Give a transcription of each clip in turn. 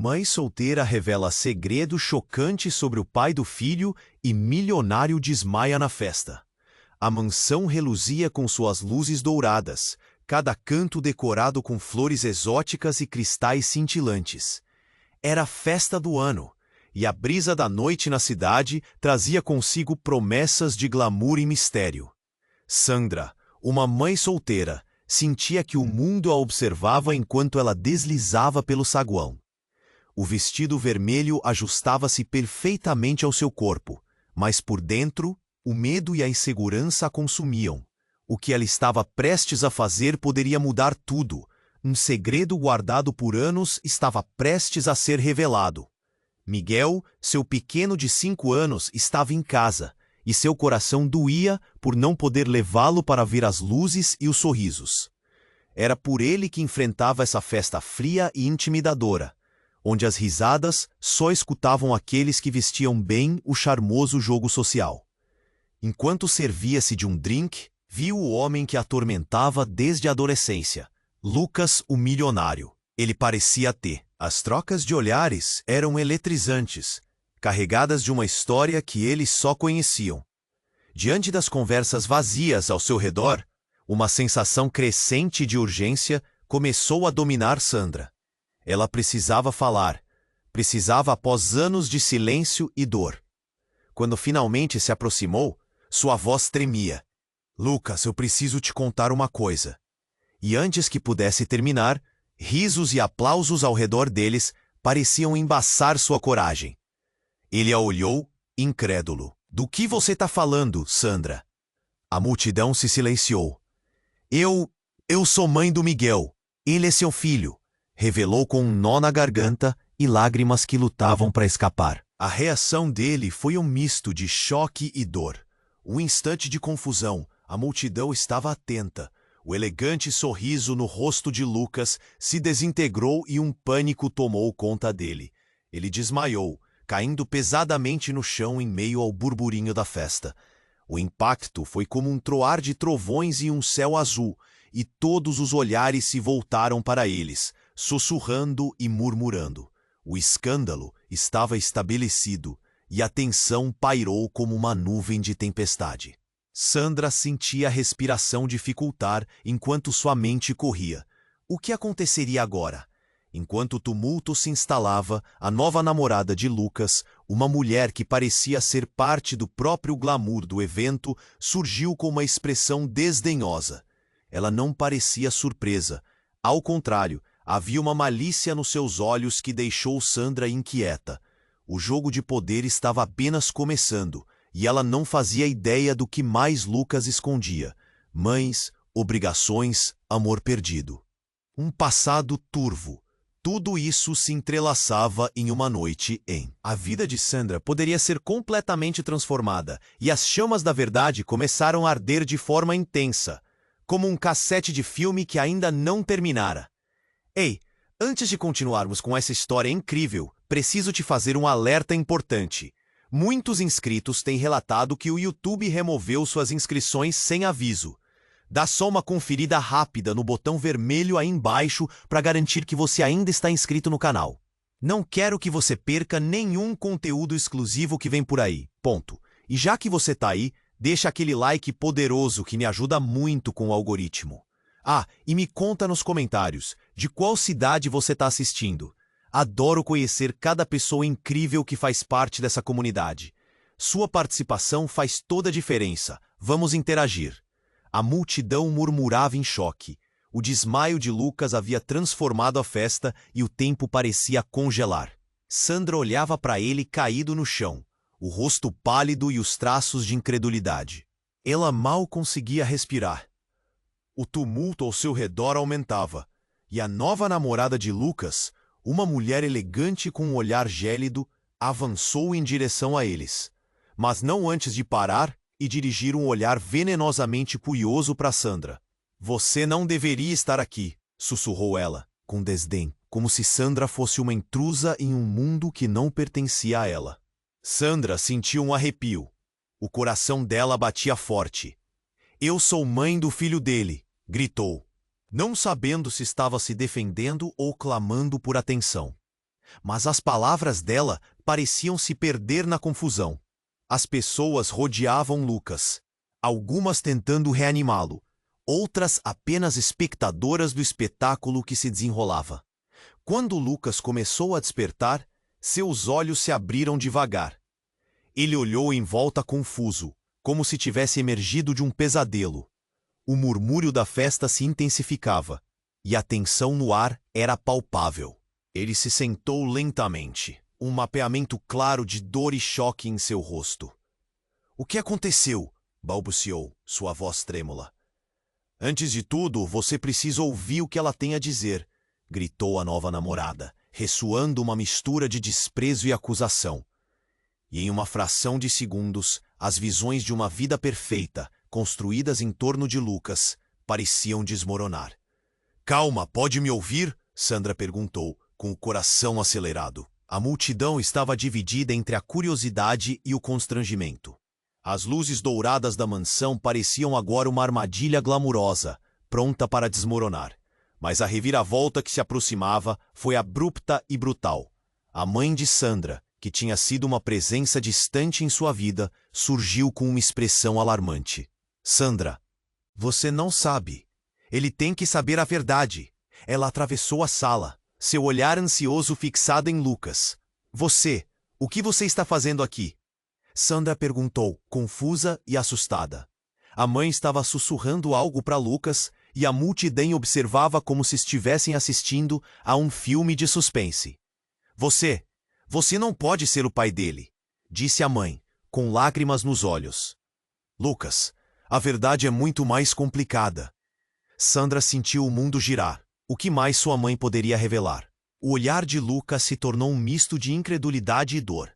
Mãe solteira revela segredo chocante sobre o pai do filho e milionário desmaia na festa. A mansão reluzia com suas luzes douradas, cada canto decorado com flores exóticas e cristais cintilantes. Era a festa do ano, e a brisa da noite na cidade trazia consigo promessas de glamour e mistério. Sandra, uma mãe solteira, sentia que o mundo a observava enquanto ela deslizava pelo saguão. O vestido vermelho ajustava-se perfeitamente ao seu corpo, mas por dentro, o medo e a insegurança a consumiam. O que ela estava prestes a fazer poderia mudar tudo. Um segredo guardado por anos estava prestes a ser revelado. Miguel, seu pequeno de 5 anos, estava em casa, e seu coração doía por não poder levá-lo para ver as luzes e os sorrisos. Era por ele que enfrentava essa festa fria e intimidadora, onde as risadas só escutavam aqueles que vestiam bem o charmoso jogo social. Enquanto servia-se de um drink, viu o homem que a atormentava desde a adolescência, Lucas, o milionário. Ele parecia ter. As trocas de olhares eram eletrizantes, carregadas de uma história que eles só conheciam. Diante das conversas vazias ao seu redor, uma sensação crescente de urgência começou a dominar Sandra. Ela precisava falar, precisava após anos de silêncio e dor. Quando finalmente se aproximou, sua voz tremia. Lucas, eu preciso te contar uma coisa. E antes que pudesse terminar, risos e aplausos ao redor deles pareciam embaçar sua coragem. Ele a olhou, incrédulo. Do que você está falando, Sandra? A multidão se silenciou. Eu sou mãe do Miguel. Ele é seu filho, revelou com um nó na garganta e lágrimas que lutavam para escapar. A reação dele foi um misto de choque e dor. Um instante de confusão, a multidão estava atenta. O elegante sorriso no rosto de Lucas se desintegrou e um pânico tomou conta dele. Ele desmaiou, caindo pesadamente no chão em meio ao burburinho da festa. O impacto foi como um troar de trovões em um céu azul, e todos os olhares se voltaram para eles, sussurrando e murmurando. O escândalo estava estabelecido, e a tensão pairou como uma nuvem de tempestade. Sandra sentia a respiração dificultar enquanto sua mente corria. O que aconteceria agora? Enquanto o tumulto se instalava, a nova namorada de Lucas, uma mulher que parecia ser parte do próprio glamour do evento, surgiu com uma expressão desdenhosa. Ela não parecia surpresa. Ao contrário, havia uma malícia nos seus olhos que deixou Sandra inquieta. O jogo de poder estava apenas começando, e ela não fazia ideia do que mais Lucas escondia. Mães, obrigações, amor perdido. Um passado turvo. Tudo isso se entrelaçava em uma noite em. A vida de Sandra poderia ser completamente transformada, e as chamas da verdade começaram a arder de forma intensa, como um cassete de filme que ainda não terminara. Ei, antes de continuarmos com essa história incrível, preciso te fazer um alerta importante. Muitos inscritos têm relatado que o YouTube removeu suas inscrições sem aviso. Dá só uma conferida rápida no botão vermelho aí embaixo para garantir que você ainda está inscrito no canal. Não quero que você perca nenhum conteúdo exclusivo que vem por aí. Ponto. E já que você está aí, deixa aquele like poderoso que me ajuda muito com o algoritmo. Ah, e me conta nos comentários de qual cidade você está assistindo. Adoro conhecer cada pessoa incrível que faz parte dessa comunidade. Sua participação faz toda a diferença. Vamos interagir. A multidão murmurava em choque. O desmaio de Lucas havia transformado a festa e o tempo parecia congelar. Sandra olhava para ele caído no chão, o rosto pálido e os traços de incredulidade. Ela mal conseguia respirar. O tumulto ao seu redor aumentava, e a nova namorada de Lucas, uma mulher elegante com um olhar gélido, avançou em direção a eles, mas não antes de parar e dirigir um olhar venenosamente curioso para Sandra. Você não deveria estar aqui, sussurrou ela, com desdém, como se Sandra fosse uma intrusa em um mundo que não pertencia a ela. Sandra sentiu um arrepio. O coração dela batia forte. Eu sou mãe do filho dele, gritou, não sabendo se estava se defendendo ou clamando por atenção. Mas as palavras dela pareciam se perder na confusão. As pessoas rodeavam Lucas, algumas tentando reanimá-lo, outras apenas espectadoras do espetáculo que se desenrolava. Quando Lucas começou a despertar, seus olhos se abriram devagar. Ele olhou em volta confuso, como se tivesse emergido de um pesadelo. O murmúrio da festa se intensificava, e a tensão no ar era palpável. Ele se sentou lentamente, um mapeamento claro de dor e choque em seu rosto. "O que aconteceu?" balbuciou, sua voz trêmula. "Antes de tudo, você precisa ouvir o que ela tem a dizer", gritou a nova namorada, ressoando uma mistura de desprezo e acusação. E em uma fração de segundos, as visões de uma vida perfeita, construídas em torno de Lucas, pareciam desmoronar. "Calma, pode me ouvir?" Sandra perguntou, com o coração acelerado. A multidão estava dividida entre a curiosidade e o constrangimento. As luzes douradas da mansão pareciam agora uma armadilha glamurosa, pronta para desmoronar. Mas a reviravolta que se aproximava foi abrupta e brutal. A mãe de Sandra, que tinha sido uma presença distante em sua vida, surgiu com uma expressão alarmante. "Sandra, você não sabe. Ele tem que saber a verdade." Ela atravessou a sala, seu olhar ansioso fixado em Lucas. O que você está fazendo aqui?" Sandra perguntou, confusa e assustada. A mãe estava sussurrando algo para Lucas e a multidão observava como se estivessem assistindo a um filme de suspense. Você não pode ser o pai dele", disse a mãe, com lágrimas nos olhos. "Lucas, a verdade é muito mais complicada." Sandra sentiu o mundo girar. O que mais sua mãe poderia revelar? O olhar de Lucas se tornou um misto de incredulidade e dor.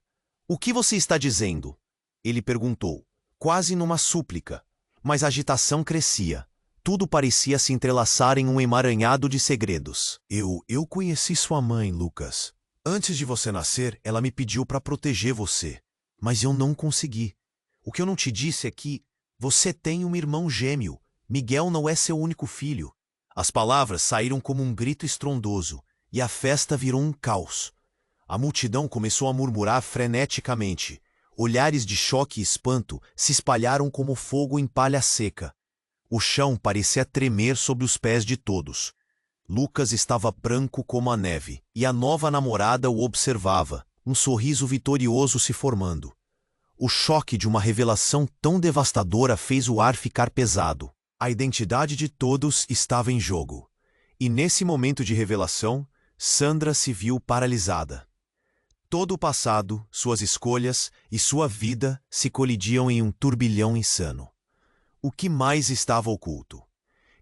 "O que você está dizendo?" ele perguntou, quase numa súplica. Mas a agitação crescia. Tudo parecia se entrelaçar em um emaranhado de segredos. Eu conheci sua mãe, Lucas. Antes de você nascer, ela me pediu para proteger você. Mas eu não consegui. O que eu não te disse é que você tem um irmão gêmeo. Miguel não é seu único filho." As palavras saíram como um grito estrondoso, e a festa virou um caos. A multidão começou a murmurar freneticamente. Olhares de choque e espanto se espalharam como fogo em palha seca. O chão parecia tremer sob os pés de todos. Lucas estava branco como a neve, e a nova namorada o observava, um sorriso vitorioso se formando. O choque de uma revelação tão devastadora fez o ar ficar pesado. A identidade de todos estava em jogo. E nesse momento de revelação, Sandra se viu paralisada. Todo o passado, suas escolhas e sua vida se colidiam em um turbilhão insano. O que mais estava oculto?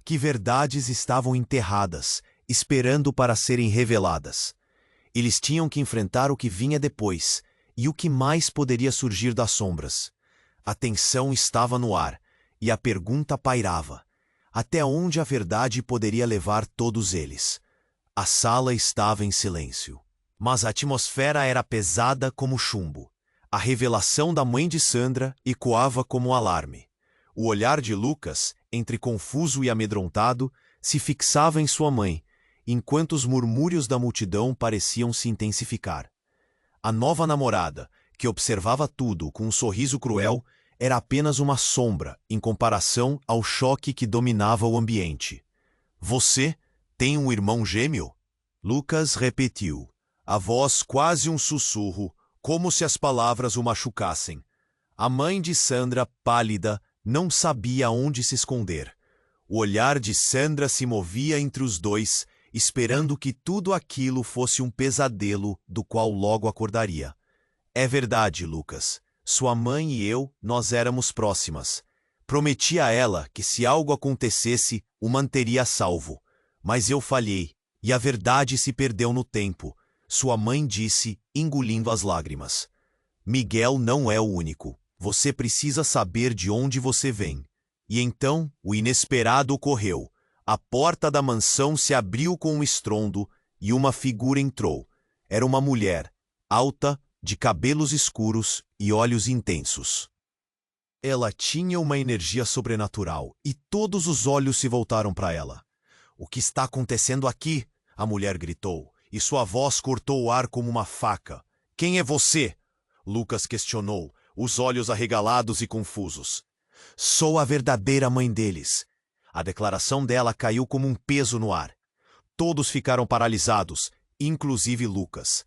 Que verdades estavam enterradas, esperando para serem reveladas? Eles tinham que enfrentar o que vinha depois, e o que mais poderia surgir das sombras. A tensão estava no ar, e a pergunta pairava: até onde a verdade poderia levar todos eles? A sala estava em silêncio. Mas a atmosfera era pesada como chumbo. A revelação da mãe de Sandra ecoava como um alarme. O olhar de Lucas, entre confuso e amedrontado, se fixava em sua mãe, enquanto os murmúrios da multidão pareciam se intensificar. A nova namorada, que observava tudo com um sorriso cruel, era apenas uma sombra em comparação ao choque que dominava o ambiente. "Você tem um irmão gêmeo?" Lucas repetiu, a voz quase um sussurro, como se as palavras o machucassem. A mãe de Sandra, pálida, não sabia onde se esconder. O olhar de Sandra se movia entre os dois, esperando que tudo aquilo fosse um pesadelo do qual logo acordaria. "É verdade, Lucas. Sua mãe e eu, nós éramos próximas. Prometi a ela que se algo acontecesse, o manteria a salvo. Mas eu falhei, e a verdade se perdeu no tempo", sua mãe disse, engolindo as lágrimas. "Miguel não é o único. Você precisa saber de onde você vem." E então, o inesperado ocorreu. A porta da mansão se abriu com um estrondo, e uma figura entrou. Era uma mulher, alta, de cabelos escuros e olhos intensos. Ela tinha uma energia sobrenatural, e todos os olhos se voltaram para ela. "O que está acontecendo aqui?" a mulher gritou, e sua voz cortou o ar como uma faca. Quem é você? Lucas questionou, os olhos arregalados e confusos. Sou a verdadeira mãe deles. A declaração dela caiu como um peso no ar. Todos ficaram paralisados, inclusive Lucas.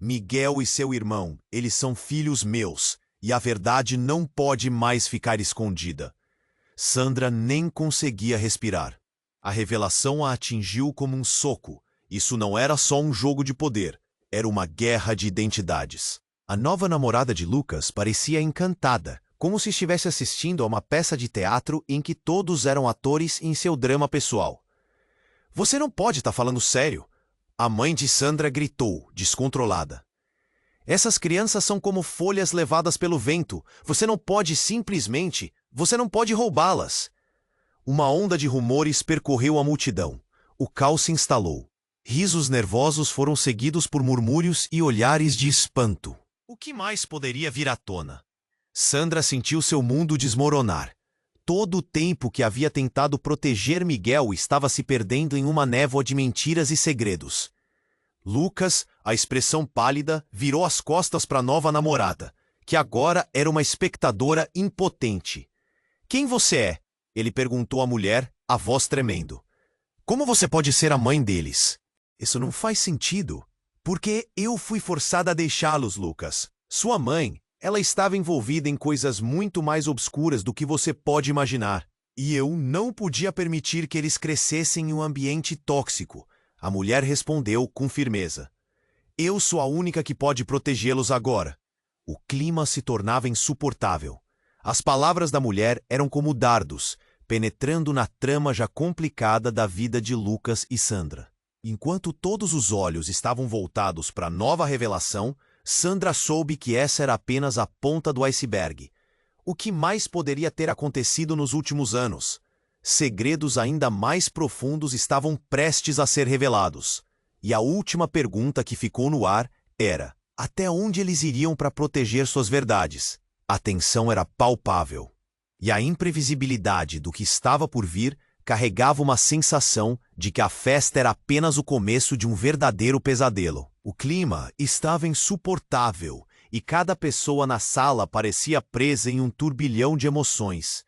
Miguel e seu irmão, eles são filhos meus, e a verdade não pode mais ficar escondida. Sandra nem conseguia respirar. A revelação a atingiu como um soco. Isso não era só um jogo de poder, era uma guerra de identidades. A nova namorada de Lucas parecia encantada, como se estivesse assistindo a uma peça de teatro em que todos eram atores em seu drama pessoal. Você não pode estar falando sério, a mãe de Sandra gritou, descontrolada. Essas crianças são como folhas levadas pelo vento. Você não pode roubá-las. Uma onda de rumores percorreu a multidão. O caos se instalou. Risos nervosos foram seguidos por murmúrios e olhares de espanto. O que mais poderia vir à tona? Sandra sentiu seu mundo desmoronar. Todo o tempo que havia tentado proteger Miguel estava se perdendo em uma névoa de mentiras e segredos. Lucas, a expressão pálida, virou as costas para a nova namorada, que agora era uma espectadora impotente. Quem você é? Ele perguntou à mulher, a voz tremendo. Como você pode ser a mãe deles? Isso não faz sentido. Porque eu fui forçada a deixá-los, Lucas. Sua mãe, ela estava envolvida em coisas muito mais obscuras do que você pode imaginar. E eu não podia permitir que eles crescessem em um ambiente tóxico. A mulher respondeu com firmeza. Eu sou a única que pode protegê-los agora. O clima se tornava insuportável. As palavras da mulher eram como dardos, penetrando na trama já complicada da vida de Lucas e Sandra. Enquanto todos os olhos estavam voltados para a nova revelação, Sandra soube que essa era apenas a ponta do iceberg. O que mais poderia ter acontecido nos últimos anos? Segredos ainda mais profundos estavam prestes a ser revelados. E a última pergunta que ficou no ar era: até onde eles iriam para proteger suas verdades? A tensão era palpável. E a imprevisibilidade do que estava por vir carregava uma sensação de que a festa era apenas o começo de um verdadeiro pesadelo. O clima estava insuportável e cada pessoa na sala parecia presa em um turbilhão de emoções.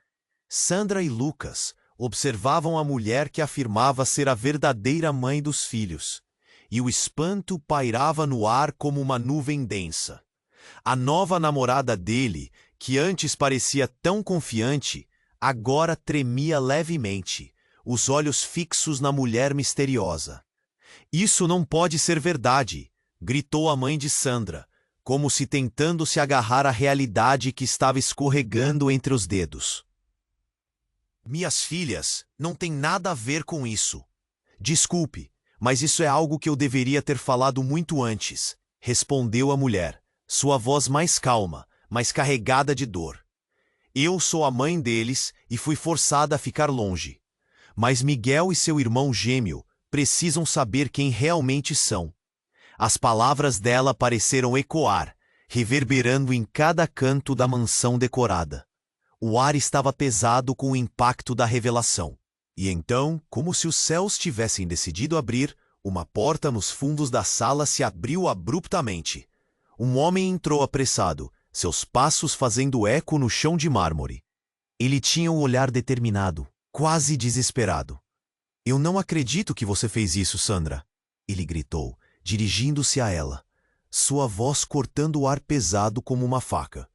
Sandra e Lucas observavam a mulher que afirmava ser a verdadeira mãe dos filhos, e o espanto pairava no ar como uma nuvem densa. A nova namorada dele, que antes parecia tão confiante, agora tremia levemente, os olhos fixos na mulher misteriosa. Isso não pode ser verdade, gritou a mãe de Sandra, como se tentando se agarrar à realidade que estava escorregando entre os dedos. Minhas filhas não têm nada a ver com isso. Desculpe, mas isso é algo que eu deveria ter falado muito antes, respondeu a mulher, sua voz mais calma, mas carregada de dor. Eu sou a mãe deles e fui forçada a ficar longe. Mas Miguel e seu irmão gêmeo precisam saber quem realmente são. As palavras dela pareceram ecoar, reverberando em cada canto da mansão decorada. O ar estava pesado com o impacto da revelação. E então, como se os céus tivessem decidido abrir, uma porta nos fundos da sala se abriu abruptamente. Um homem entrou apressado, seus passos fazendo eco no chão de mármore. Ele tinha um olhar determinado, quase desesperado. Eu não acredito que você fez isso, Sandra, ele gritou, dirigindo-se a ela, sua voz cortando o ar pesado como uma faca.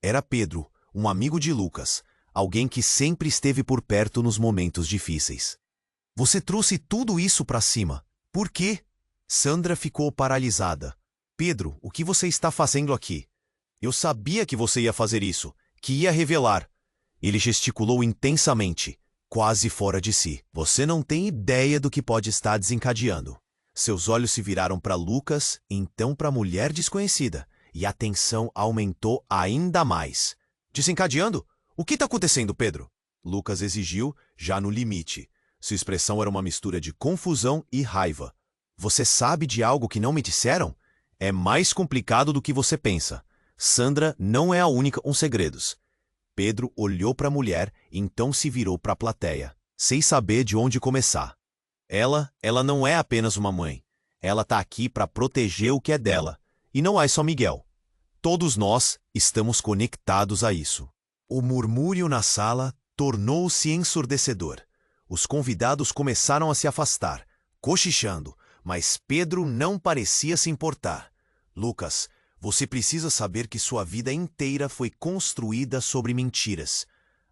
Era Pedro, um amigo de Lucas, alguém que sempre esteve por perto nos momentos difíceis. Você trouxe tudo isso para cima. Por quê? Sandra ficou paralisada. Pedro, o que você está fazendo aqui? Eu sabia que você ia fazer isso, que ia revelar. Ele gesticulou intensamente, quase fora de si. Você não tem ideia do que pode estar desencadeando. Seus olhos se viraram para Lucas, então para a mulher desconhecida, e a tensão aumentou ainda mais. Desencadeando? O que está acontecendo, Pedro? Lucas exigiu, já no limite. Sua expressão era uma mistura de confusão e raiva. Você sabe de algo que não me disseram? É mais complicado do que você pensa. Sandra não é a única com segredos. Pedro olhou para a mulher, então se virou para a plateia, sem saber de onde começar. Ela não é apenas uma mãe. Ela tá aqui para proteger o que é dela. E não é só Miguel. Todos nós estamos conectados a isso. O murmúrio na sala tornou-se ensurdecedor. Os convidados começaram a se afastar, cochichando, mas Pedro não parecia se importar. Lucas, você precisa saber que sua vida inteira foi construída sobre mentiras.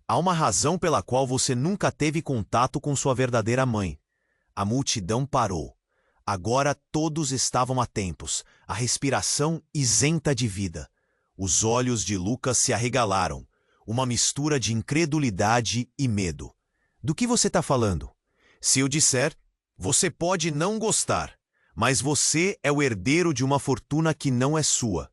Há uma razão pela qual você nunca teve contato com sua verdadeira mãe. A multidão parou. Agora todos estavam atentos, a respiração isenta de vida. Os olhos de Lucas se arregalaram, uma mistura de incredulidade e medo. Do que você está falando? Se eu disser, você pode não gostar, mas você é o herdeiro de uma fortuna que não é sua.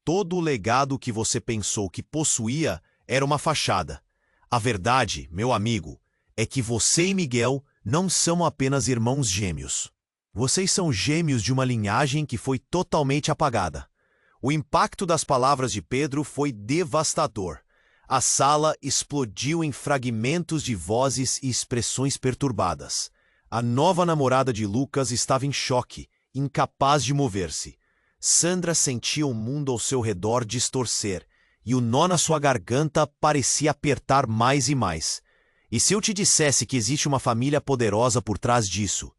Todo o legado que você pensou que possuía era uma fachada. A verdade, meu amigo, é que você e Miguel não são apenas irmãos gêmeos. Vocês são gêmeos de uma linhagem que foi totalmente apagada. O impacto das palavras de Pedro foi devastador. A sala explodiu em fragmentos de vozes e expressões perturbadas. A nova namorada de Lucas estava em choque, incapaz de mover-se. Sandra sentia o mundo ao seu redor distorcer, e o nó na sua garganta parecia apertar mais e mais. E se eu te dissesse que existe uma família poderosa por trás disso?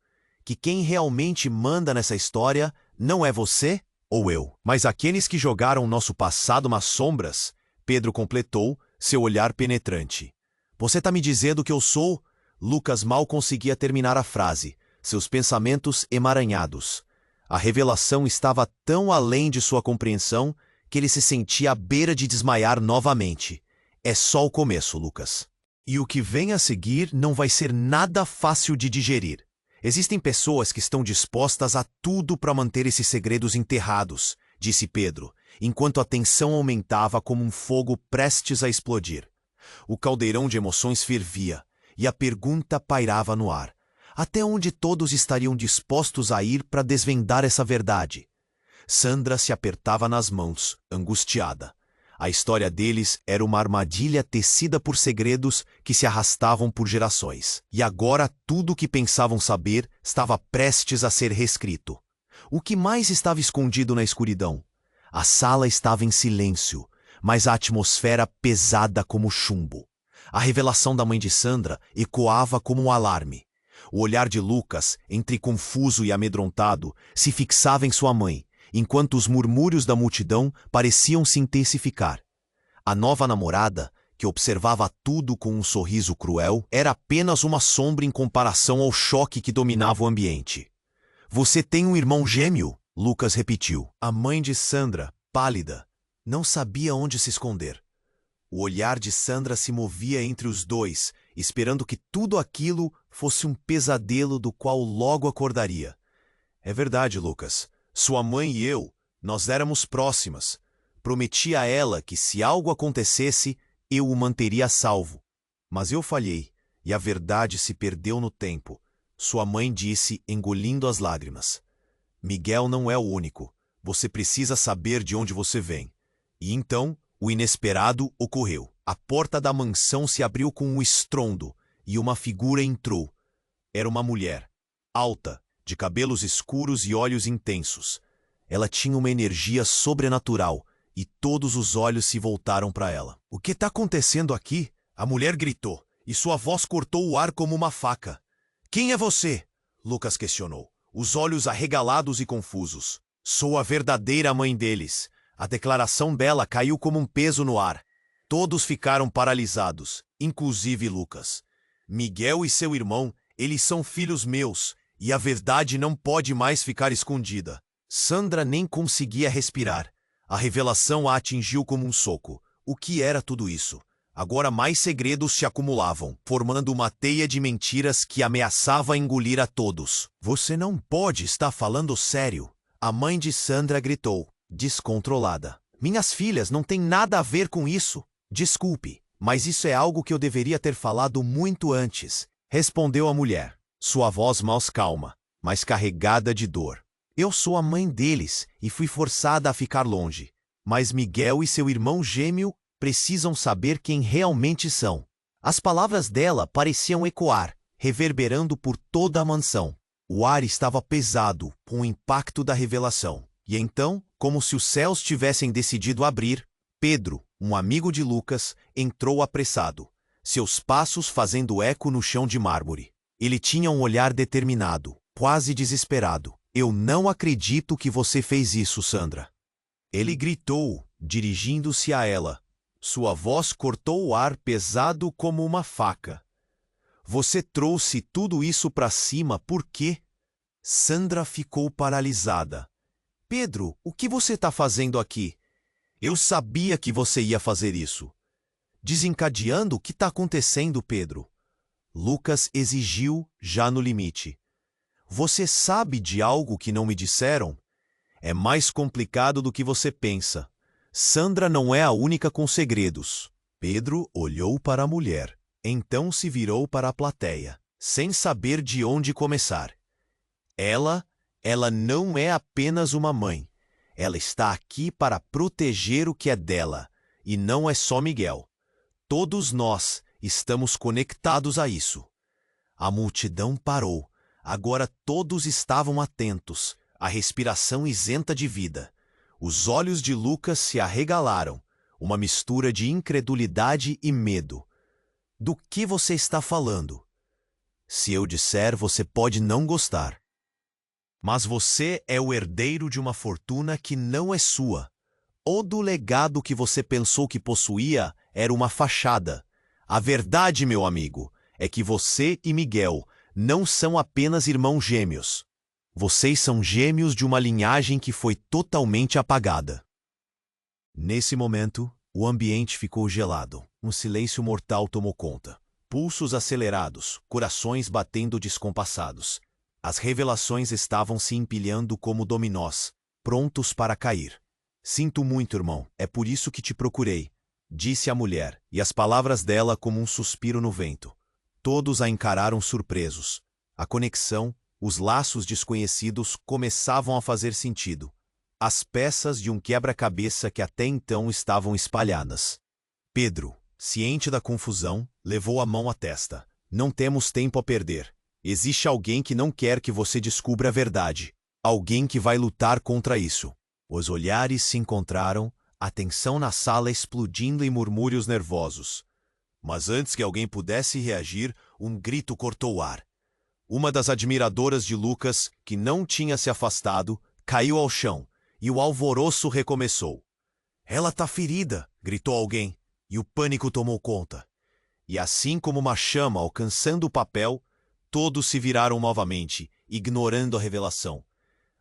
Que quem realmente manda nessa história não é você ou eu, mas aqueles que jogaram nosso passado nas sombras? Pedro completou, seu olhar penetrante. Você está me dizendo que eu sou? Lucas mal conseguia terminar a frase, seus pensamentos emaranhados. A revelação estava tão além de sua compreensão que ele se sentia à beira de desmaiar novamente. É só o começo, Lucas. E o que vem a seguir não vai ser nada fácil de digerir. Existem pessoas que estão dispostas a tudo para manter esses segredos enterrados, disse Pedro, enquanto a tensão aumentava como um fogo prestes a explodir. O caldeirão de emoções fervia, e a pergunta pairava no ar. Até onde todos estariam dispostos a ir para desvendar essa verdade? Sandra se apertava nas mãos, angustiada. A história deles era uma armadilha tecida por segredos que se arrastavam por gerações. E agora tudo o que pensavam saber estava prestes a ser reescrito. O que mais estava escondido na escuridão? A sala estava em silêncio, mas a atmosfera pesada como chumbo. A revelação da mãe de Sandra ecoava como um alarme. O olhar de Lucas, entre confuso e amedrontado, se fixava em sua mãe, enquanto os murmúrios da multidão pareciam se intensificar. A nova namorada, que observava tudo com um sorriso cruel, era apenas uma sombra em comparação ao choque que dominava o ambiente. Você tem um irmão gêmeo? Lucas repetiu. A mãe de Sandra, pálida, não sabia onde se esconder. O olhar de Sandra se movia entre os dois, esperando que tudo aquilo fosse um pesadelo do qual logo acordaria. É verdade, Lucas. Sua mãe e eu, nós éramos próximas. Prometi a ela que se algo acontecesse, eu o manteria a salvo. Mas eu falhei, e a verdade se perdeu no tempo. Sua mãe disse, engolindo as lágrimas. Miguel não é o único. Você precisa saber de onde você vem. E então, o inesperado ocorreu. A porta da mansão se abriu com um estrondo, e uma figura entrou. Era uma mulher, alta, de cabelos escuros e olhos intensos. Ela tinha uma energia sobrenatural, e todos os olhos se voltaram para ela. O que está acontecendo aqui? A mulher gritou, e sua voz cortou o ar como uma faca. Quem é você? Lucas questionou, os olhos arregalados e confusos. Sou a verdadeira mãe deles. A declaração dela caiu como um peso no ar. Todos ficaram paralisados, inclusive Lucas. Miguel e seu irmão, eles são filhos meus, e a verdade não pode mais ficar escondida. Sandra nem conseguia respirar. A revelação a atingiu como um soco. O que era tudo isso? Agora mais segredos se acumulavam, formando uma teia de mentiras que ameaçava engolir a todos. Você não pode estar falando sério. A mãe de Sandra gritou, descontrolada. Minhas filhas não têm nada a ver com isso. Desculpe, mas isso é algo que eu deveria ter falado muito antes, respondeu a mulher. Sua voz mais calma, mas carregada de dor. Eu sou a mãe deles e fui forçada a ficar longe. Mas Miguel e seu irmão gêmeo precisam saber quem realmente são. As palavras dela pareciam ecoar, reverberando por toda a mansão. O ar estava pesado com o impacto da revelação. E então, como se os céus tivessem decidido abrir, Pedro, um amigo de Lucas, entrou apressado, seus passos fazendo eco no chão de mármore. Ele tinha um olhar determinado, quase desesperado. Eu não acredito que você fez isso, Sandra. Ele gritou, dirigindo-se a ela. Sua voz cortou o ar pesado como uma faca. Você trouxe tudo isso para cima por quê? Sandra ficou paralisada. Pedro, o que você está fazendo aqui? Eu sabia que você ia fazer isso. Desencadeando, o que está acontecendo, Pedro? Lucas exigiu, já no limite. Você sabe de algo que não me disseram? É mais complicado do que você pensa. Sandra não é a única com segredos. Pedro olhou para a mulher, então se virou para a plateia, sem saber de onde começar. Ela não é apenas uma mãe. Ela está aqui para proteger o que é dela, e não é só Miguel. Todos nós estamos conectados a isso. A multidão parou. Agora todos estavam atentos, a respiração isenta de vida. Os olhos de Lucas se arregalaram, uma mistura de incredulidade e medo. Do que você está falando? Se eu disser, você pode não gostar. Mas você é o herdeiro de uma fortuna que não é sua. Ou do legado que você pensou que possuía era uma fachada. A verdade, meu amigo, é que você e Miguel não são apenas irmãos gêmeos. Vocês são gêmeos de uma linhagem que foi totalmente apagada. Nesse momento, o ambiente ficou gelado. Um silêncio mortal tomou conta. Pulsos acelerados, corações batendo descompassados. As revelações estavam se empilhando como dominós, prontos para cair. Sinto muito, irmão, é por isso que te procurei, disse a mulher, e as palavras dela como um suspiro no vento. Todos a encararam surpresos. A conexão, os laços desconhecidos começavam a fazer sentido. As peças de um quebra-cabeça que até então estavam espalhadas. Pedro, ciente da confusão, levou a mão à testa. Não temos tempo a perder. Existe alguém que não quer que você descubra a verdade. Alguém que vai lutar contra isso. Os olhares se encontraram, a tensão na sala explodindo em murmúrios nervosos. Mas antes que alguém pudesse reagir, um grito cortou o ar. Uma das admiradoras de Lucas, que não tinha se afastado, caiu ao chão, e o alvoroço recomeçou. Ela tá ferida, gritou alguém, e o pânico tomou conta. E assim como uma chama alcançando o papel, todos se viraram novamente, ignorando a revelação.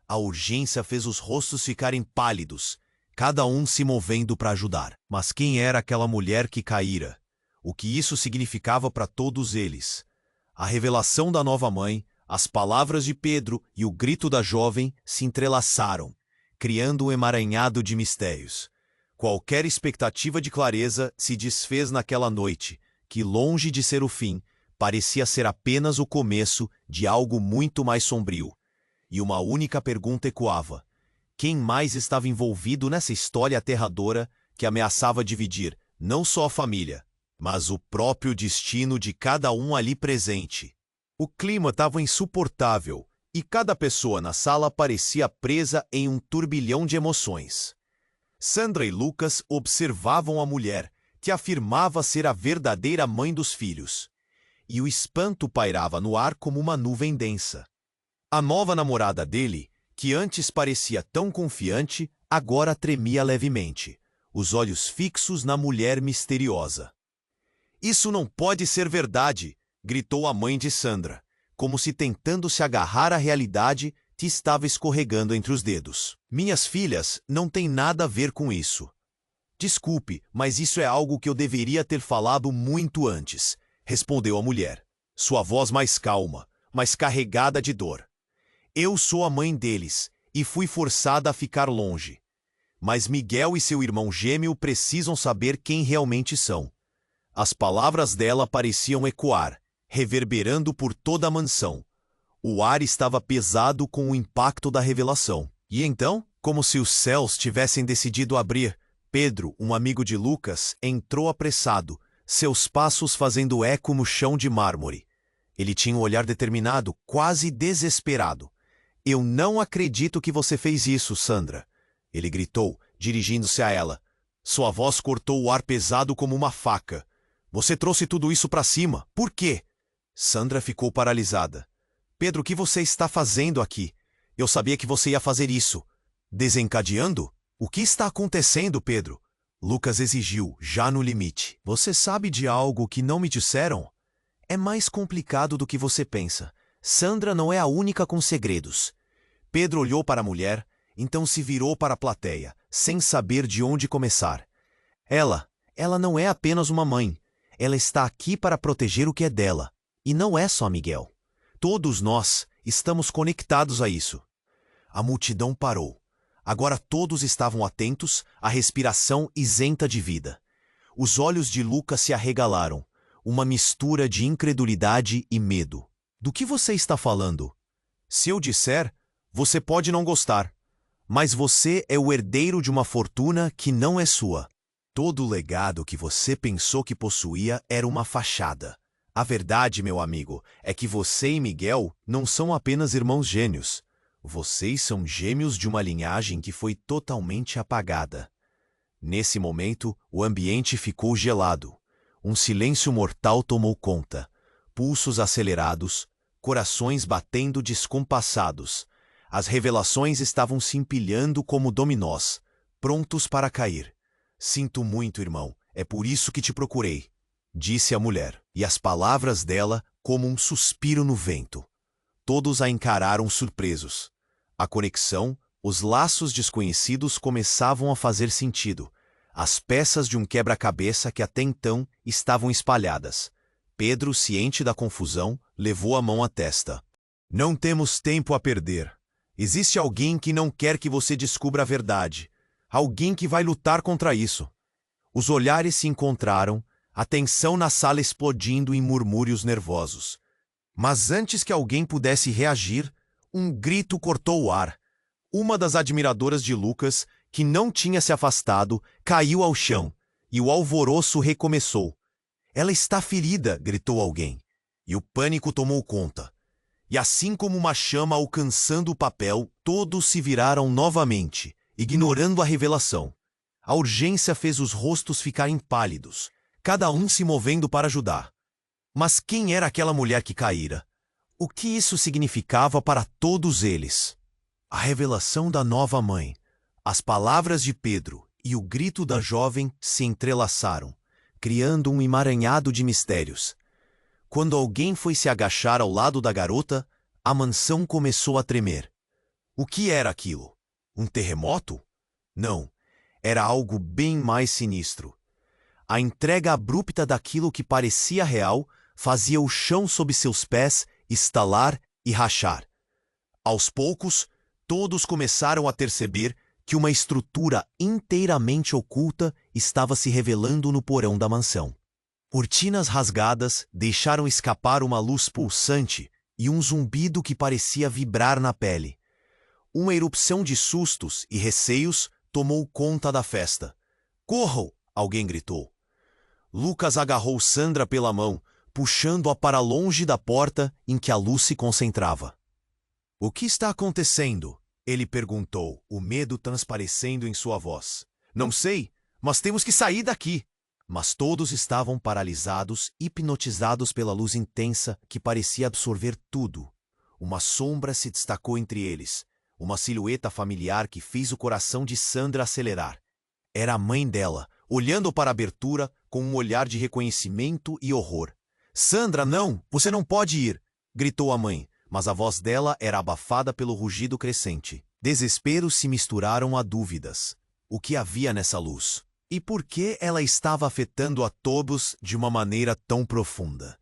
A urgência fez os rostos ficarem pálidos, cada um se movendo para ajudar. Mas quem era aquela mulher que caíra? O que isso significava para todos eles? A revelação da nova mãe, as palavras de Pedro e o grito da jovem se entrelaçaram, criando um emaranhado de mistérios. Qualquer expectativa de clareza se desfez naquela noite, que, longe de ser o fim, parecia ser apenas o começo de algo muito mais sombrio. E uma única pergunta ecoava: quem mais estava envolvido nessa história aterradora que ameaçava dividir não só a família, mas o próprio destino de cada um ali presente? O clima estava insuportável e cada pessoa na sala parecia presa em um turbilhão de emoções. Sandra e Lucas observavam a mulher, que afirmava ser a verdadeira mãe dos filhos. E o espanto pairava no ar como uma nuvem densa. A nova namorada dele, que antes parecia tão confiante, agora tremia levemente, os olhos fixos na mulher misteriosa. Isso não pode ser verdade, gritou a mãe de Sandra, como se tentando se agarrar à realidade que estava escorregando entre os dedos. Minhas filhas não têm nada a ver com isso. Desculpe, mas isso é algo que eu deveria ter falado muito antes, respondeu a mulher, sua voz mais calma, mas carregada de dor. Eu sou a mãe deles e fui forçada a ficar longe. Mas Miguel e seu irmão gêmeo precisam saber quem realmente são. As palavras dela pareciam ecoar, reverberando por toda a mansão. O ar estava pesado com o impacto da revelação. E então, como se os céus tivessem decidido abrir, Pedro, um amigo de Lucas, entrou apressado, seus passos fazendo eco no chão de mármore. Ele tinha um olhar determinado, quase desesperado. Eu não acredito que você fez isso, Sandra. Ele gritou, dirigindo-se a ela. Sua voz cortou o ar pesado como uma faca. Você trouxe tudo isso para cima. Por quê? Sandra ficou paralisada. Pedro, o que você está fazendo aqui? Eu sabia que você ia fazer isso. Desencadeando? O que está acontecendo, Pedro? Lucas exigiu, já no limite. Você sabe de algo que não me disseram? É mais complicado do que você pensa. Sandra não é a única com segredos. Pedro olhou para a mulher, então se virou para a plateia, sem saber de onde começar. Ela não é apenas uma mãe. Ela está aqui para proteger o que é dela. E não é só Miguel. Todos nós estamos conectados a isso. A multidão parou. Agora todos estavam atentos, a respiração isenta de vida. Os olhos de Lucas se arregalaram, uma mistura de incredulidade e medo. Do que você está falando? Se eu disser, você pode não gostar. Mas você é o herdeiro de uma fortuna que não é sua. Todo o legado que você pensou que possuía era uma fachada. A verdade, meu amigo, é que você e Miguel não são apenas irmãos gêmeos. Vocês são gêmeos de uma linhagem que foi totalmente apagada. Nesse momento, o ambiente ficou gelado. Um silêncio mortal tomou conta. Pulsos acelerados, corações batendo descompassados. As revelações estavam se empilhando como dominós, prontos para cair. Sinto muito, irmão, é por isso que te procurei, disse a mulher, e as palavras dela como um suspiro no vento. Todos a encararam surpresos. A conexão, os laços desconhecidos começavam a fazer sentido. As peças de um quebra-cabeça que até então estavam espalhadas. Pedro, ciente da confusão, levou a mão à testa. Não temos tempo a perder. Existe alguém que não quer que você descubra a verdade. Alguém que vai lutar contra isso. Os olhares se encontraram, a tensão na sala explodindo em murmúrios nervosos. Mas antes que alguém pudesse reagir, um grito cortou o ar. Uma das admiradoras de Lucas, que não tinha se afastado, caiu ao chão, e o alvoroço recomeçou. Ela está ferida, gritou alguém, e o pânico tomou conta. E assim como uma chama alcançando o papel, todos se viraram novamente, ignorando a revelação. A urgência fez os rostos ficarem pálidos, cada um se movendo para ajudar. Mas quem era aquela mulher que caíra? O que isso significava para todos eles? A revelação da nova mãe, as palavras de Pedro e o grito da jovem se entrelaçaram, criando um emaranhado de mistérios. Quando alguém foi se agachar ao lado da garota, a mansão começou a tremer. O que era aquilo? Um terremoto? Não, era algo bem mais sinistro. A entrega abrupta daquilo que parecia real fazia o chão sob seus pés estalar e rachar. Aos poucos, todos começaram a perceber que uma estrutura inteiramente oculta estava se revelando no porão da mansão. Cortinas rasgadas deixaram escapar uma luz pulsante e um zumbido que parecia vibrar na pele. Uma erupção de sustos e receios tomou conta da festa. "Corram!" alguém gritou. Lucas agarrou Sandra pela mão, puxando-a para longe da porta em que a luz se concentrava. "O que está acontecendo?" ele perguntou, o medo transparecendo em sua voz. "Não sei, mas temos que sair daqui." Mas todos estavam paralisados, hipnotizados pela luz intensa que parecia absorver tudo. Uma sombra se destacou entre eles, uma silhueta familiar que fez o coração de Sandra acelerar. Era a mãe dela, olhando para a abertura com um olhar de reconhecimento e horror. "Sandra, não! Você não pode ir!" gritou a mãe, mas a voz dela era abafada pelo rugido crescente. Desesperos se misturaram a dúvidas. O que havia nessa luz? E por que ela estava afetando a todos de uma maneira tão profunda?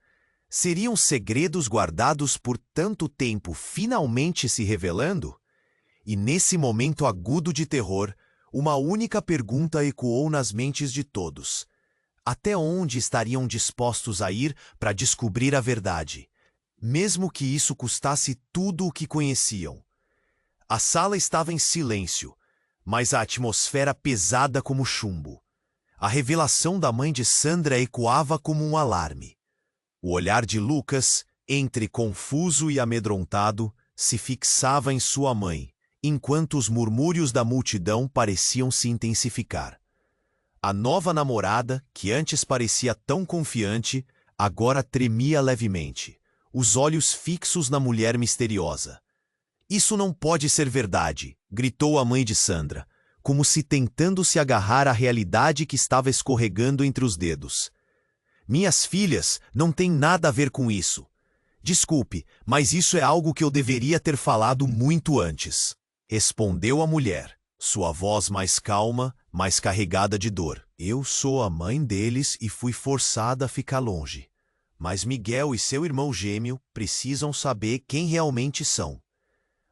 Seriam segredos guardados por tanto tempo finalmente se revelando? E nesse momento agudo de terror, uma única pergunta ecoou nas mentes de todos. Até onde estariam dispostos a ir para descobrir a verdade, mesmo que isso custasse tudo o que conheciam? A sala estava em silêncio, mas a atmosfera pesada como chumbo. A revelação da mãe de Sandra ecoava como um alarme. O olhar de Lucas, Entre confuso e amedrontado, se fixava em sua mãe, enquanto os murmúrios da multidão pareciam se intensificar. A nova namorada, que antes parecia tão confiante, agora tremia levemente, os olhos fixos na mulher misteriosa. "Isso não pode ser verdade", gritou a mãe de Sandra, como se tentando se agarrar à realidade que estava escorregando entre os dedos. "Minhas filhas não têm nada a ver com isso. Desculpe, mas isso é algo que eu deveria ter falado muito antes", respondeu a mulher, sua voz mais calma, mais carregada de dor. "Eu sou a mãe deles e fui forçada a ficar longe. Mas Miguel e seu irmão gêmeo precisam saber quem realmente são."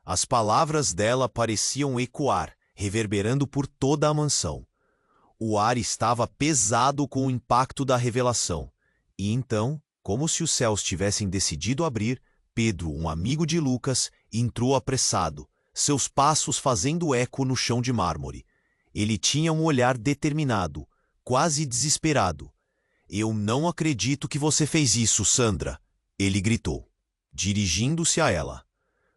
As palavras dela pareciam ecoar, reverberando por toda a mansão. O ar estava pesado com o impacto da revelação. E então, como se os céus tivessem decidido abrir, Pedro, um amigo de Lucas, entrou apressado, seus passos fazendo eco no chão de mármore. Ele tinha um olhar determinado, quase desesperado. "Eu não acredito que você fez isso, Sandra", ele gritou, dirigindo-se a ela.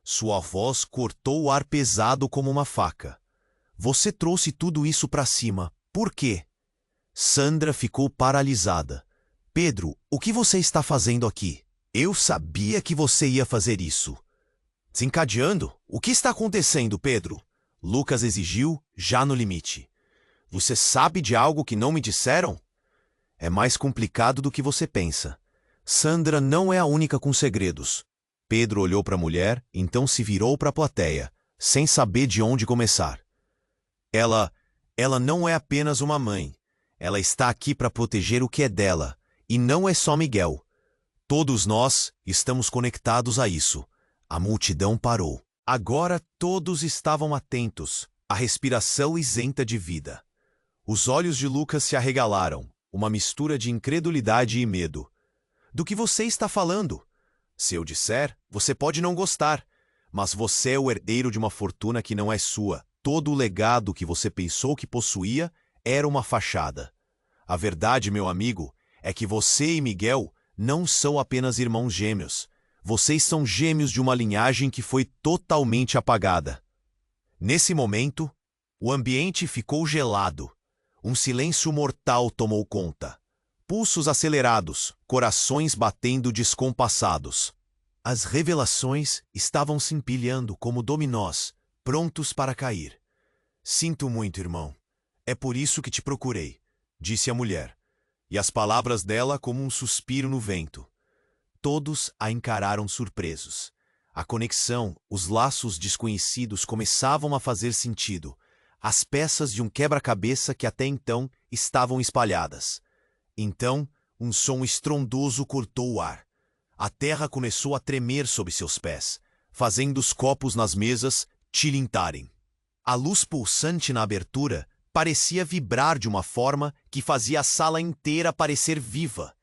Sua voz cortou o ar pesado como uma faca. "Você trouxe tudo isso para cima. Por quê?" Sandra ficou paralisada. "Pedro, o que você está fazendo aqui? Eu sabia que você ia fazer isso." "Desencadeando? O que está acontecendo, Pedro?" Lucas exigiu, já no limite. "Você sabe de algo que não me disseram?" "É mais complicado do que você pensa. Sandra não é a única com segredos." Pedro olhou para a mulher, então se virou para a plateia, sem saber de onde começar. Ela não é apenas uma mãe. Ela está aqui para proteger o que é dela. E não é só Miguel. Todos nós estamos conectados a isso." A multidão parou. Agora todos estavam atentos, a respiração isenta de vida. Os olhos de Lucas se arregalaram, uma mistura de incredulidade e medo. "Do que você está falando? Se eu disser, você pode não gostar, mas você é o herdeiro de uma fortuna que não é sua. Todo o legado que você pensou que possuía era uma fachada. A verdade, meu amigo, é que você e Miguel não são apenas irmãos gêmeos. Vocês são gêmeos de uma linhagem que foi totalmente apagada." Nesse momento, o ambiente ficou gelado. Um silêncio mortal tomou conta. Pulsos acelerados, corações batendo descompassados. As revelações estavam se empilhando como dominós, prontos para cair. "Sinto muito, irmão. É por isso que te procurei", disse a mulher, e as palavras dela como um suspiro no vento. Todos a encararam surpresos. A conexão, os laços desconhecidos começavam a fazer sentido, as peças de um quebra-cabeça que até então estavam espalhadas. Então, um som estrondoso cortou o ar. A terra começou a tremer sob seus pés, fazendo os copos nas mesas tilintarem. A luz pulsante na abertura parecia vibrar de uma forma que fazia a sala inteira parecer viva.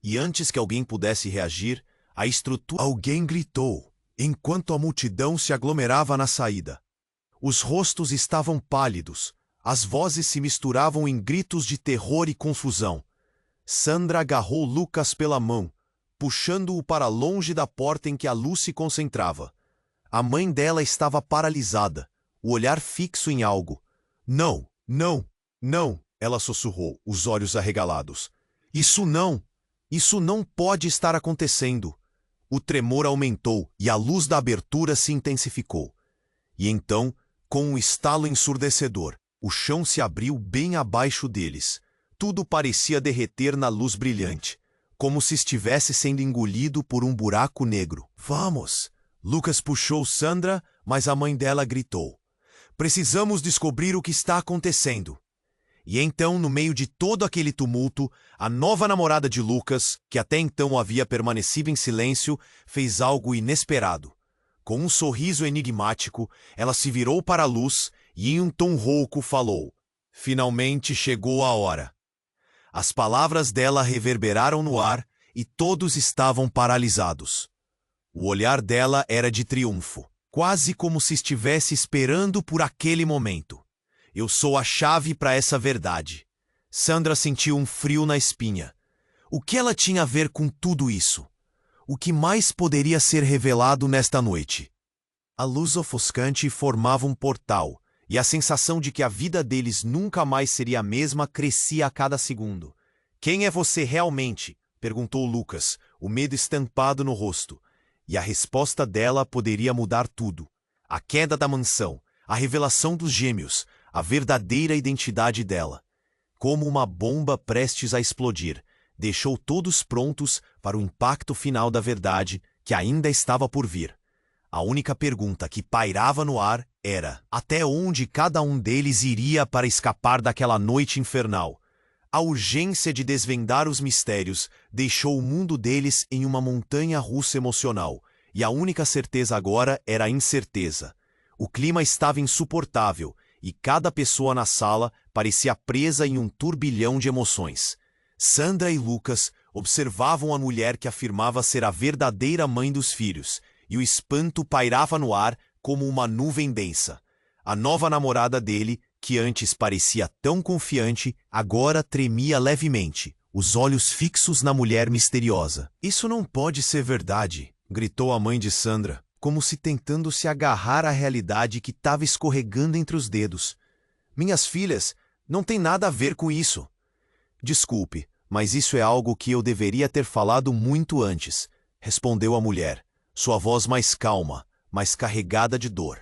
E antes que alguém pudesse reagir, a estrutura... Alguém gritou, enquanto a multidão se aglomerava na saída. Os rostos estavam pálidos, as vozes se misturavam em gritos de terror e confusão. Sandra agarrou Lucas pela mão, puxando-o para longe da porta em que a luz se concentrava. A mãe dela estava paralisada, o olhar fixo em algo. "Não, não, não", ela sussurrou, os olhos arregalados. Isso não pode estar acontecendo." O tremor aumentou e a luz da abertura se intensificou. E então, com um estalo ensurdecedor, o chão se abriu bem abaixo deles. Tudo parecia derreter na luz brilhante, como se estivesse sendo engolido por um buraco negro. "Vamos!" Lucas puxou Sandra, mas a mãe dela gritou. "Precisamos descobrir o que está acontecendo." E então, no meio de todo aquele tumulto, a nova namorada de Lucas, que até então havia permanecido em silêncio, fez algo inesperado. Com um sorriso enigmático, ela se virou para a luz e, em um tom rouco, falou: "Finalmente chegou a hora." As palavras dela reverberaram no ar e todos estavam paralisados. O olhar dela era de triunfo, quase como se estivesse esperando por aquele momento. "Eu sou a chave para essa verdade." Sandra sentiu um frio na espinha. O que ela tinha a ver com tudo isso? O que mais poderia ser revelado nesta noite? A luz ofuscante formava um portal, e a sensação de que a vida deles nunca mais seria a mesma crescia a cada segundo. Quem é você realmente? Perguntou Lucas, o medo estampado no rosto. E a resposta dela poderia mudar tudo. A queda da mansão, a revelação dos gêmeos, a verdadeira identidade dela. Como uma bomba prestes a explodir, deixou todos prontos para o impacto final da verdade que ainda estava por vir. A única pergunta que pairava no ar era: até onde cada um deles iria para escapar daquela noite infernal? A urgência de desvendar os mistérios deixou o mundo deles em uma montanha-russa emocional, e a única certeza agora era a incerteza. O clima estava insuportável, e cada pessoa na sala parecia presa em um turbilhão de emoções. Sandra e Lucas observavam a mulher que afirmava ser a verdadeira mãe dos filhos, e o espanto pairava no ar como uma nuvem densa. A nova namorada dele, que antes parecia tão confiante, agora tremia levemente, os olhos fixos na mulher misteriosa. "Isso não pode ser verdade", gritou a mãe de Sandra, como se tentando se agarrar à realidade que estava escorregando entre os dedos. "Minhas filhas não têm nada a ver com isso." "Desculpe, mas isso é algo que eu deveria ter falado muito antes", respondeu a mulher, sua voz mais calma, mas carregada de dor.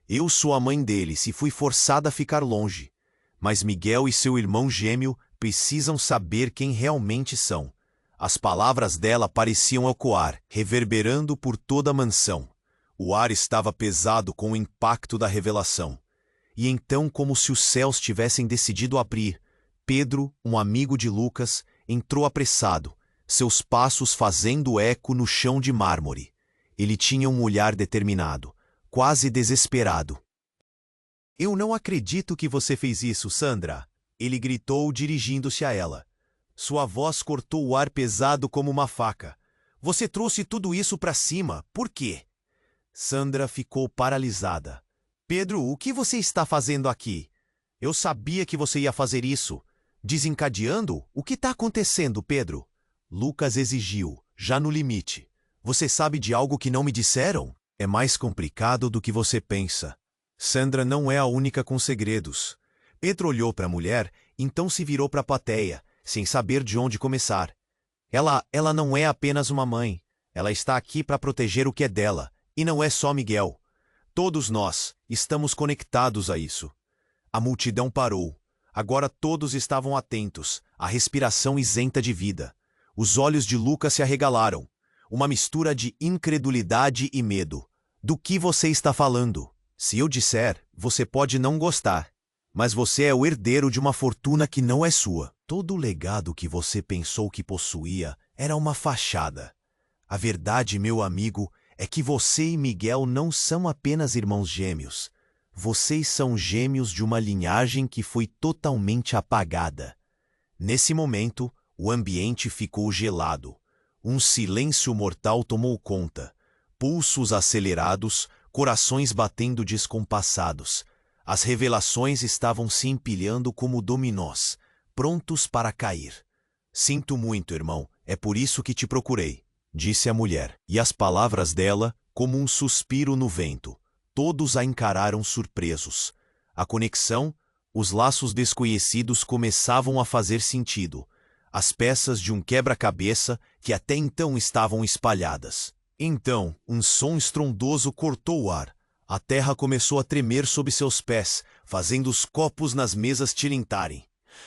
"Eu sou a mãe deles e fui forçada a ficar longe. Mas Miguel e seu irmão gêmeo precisam saber quem realmente são." As palavras dela pareciam ecoar, reverberando por toda a mansão. O ar estava pesado com o impacto da revelação. E então, como se os céus tivessem decidido abrir, Pedro, um amigo de Lucas, entrou apressado, seus passos fazendo eco no chão de mármore. Ele tinha um olhar determinado, quase desesperado. "Eu não acredito que você fez isso, Sandra", ele gritou dirigindo-se a ela. Sua voz cortou o ar pesado como uma faca. "Você trouxe tudo isso para cima, por quê?" Sandra ficou paralisada. "Pedro, o que você está fazendo aqui? Eu sabia que você ia fazer isso. Desencadeando? O que está acontecendo, Pedro?" Lucas exigiu, já no limite. "Você sabe de algo que não me disseram? É mais complicado do que você pensa. Sandra não é a única com segredos." Pedro olhou para a mulher, então se virou para a plateia, sem saber de onde começar. Ela não é apenas uma mãe. Ela está aqui para proteger o que é dela. E não é só Miguel. Todos nós estamos conectados a isso. A multidão parou. Agora todos estavam atentos, a respiração isenta de vida. Os olhos de Lucas se arregalaram. Uma mistura de incredulidade e medo. "Do que você está falando? Se eu disser, você pode não gostar. Mas você é o herdeiro de uma fortuna que não é sua. Todo o legado que você pensou que possuía era uma fachada. A verdade, meu amigo, é que você e Miguel não são apenas irmãos gêmeos. Vocês são gêmeos de uma linhagem que foi totalmente apagada." Nesse momento, o ambiente ficou gelado. Um silêncio mortal tomou conta. Pulsos acelerados, corações batendo descompassados. As revelações estavam se empilhando como dominós, prontos para cair. "Sinto muito, irmão, é por isso que te procurei", disse a mulher, e as palavras dela, como um suspiro no vento. Todos a encararam surpresos. A conexão, os laços desconhecidos começavam a fazer sentido. As peças de um quebra-cabeça que até então estavam espalhadas. Então, um som estrondoso cortou o ar. A terra começou a tremer sob seus pés, fazendo os copos nas mesas tilintarem.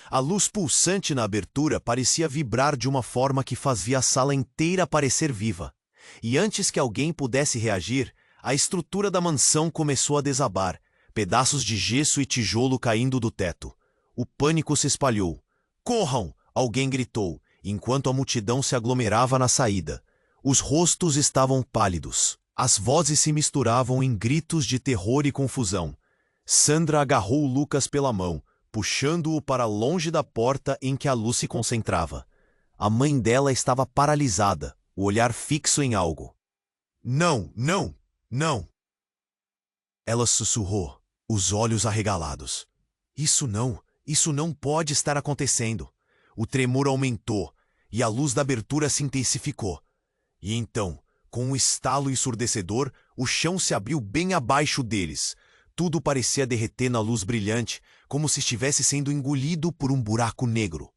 A luz pulsante na abertura parecia vibrar de uma forma que fazia a sala inteira parecer viva. E antes que alguém pudesse reagir, a estrutura da mansão começou a desabar, pedaços de gesso e tijolo caindo do teto. O pânico se espalhou. "Corram!" alguém gritou, enquanto a multidão se aglomerava na saída. Os rostos estavam pálidos. As vozes se misturavam em gritos de terror e confusão. Sandra agarrou Lucas pela mão, puxando-o para longe da porta em que a luz se concentrava. A mãe dela estava paralisada, o olhar fixo em algo. Não, não, não! Ela sussurrou, os olhos arregalados. Isso não pode estar acontecendo. O tremor aumentou, e a luz da abertura se intensificou. E então, com um estalo ensurdecedor, o chão se abriu bem abaixo deles. Tudo parecia derreter na luz brilhante, como se estivesse sendo engolido por um buraco negro.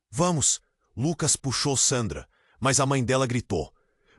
Vamos! Lucas puxou Sandra, mas a mãe dela gritou.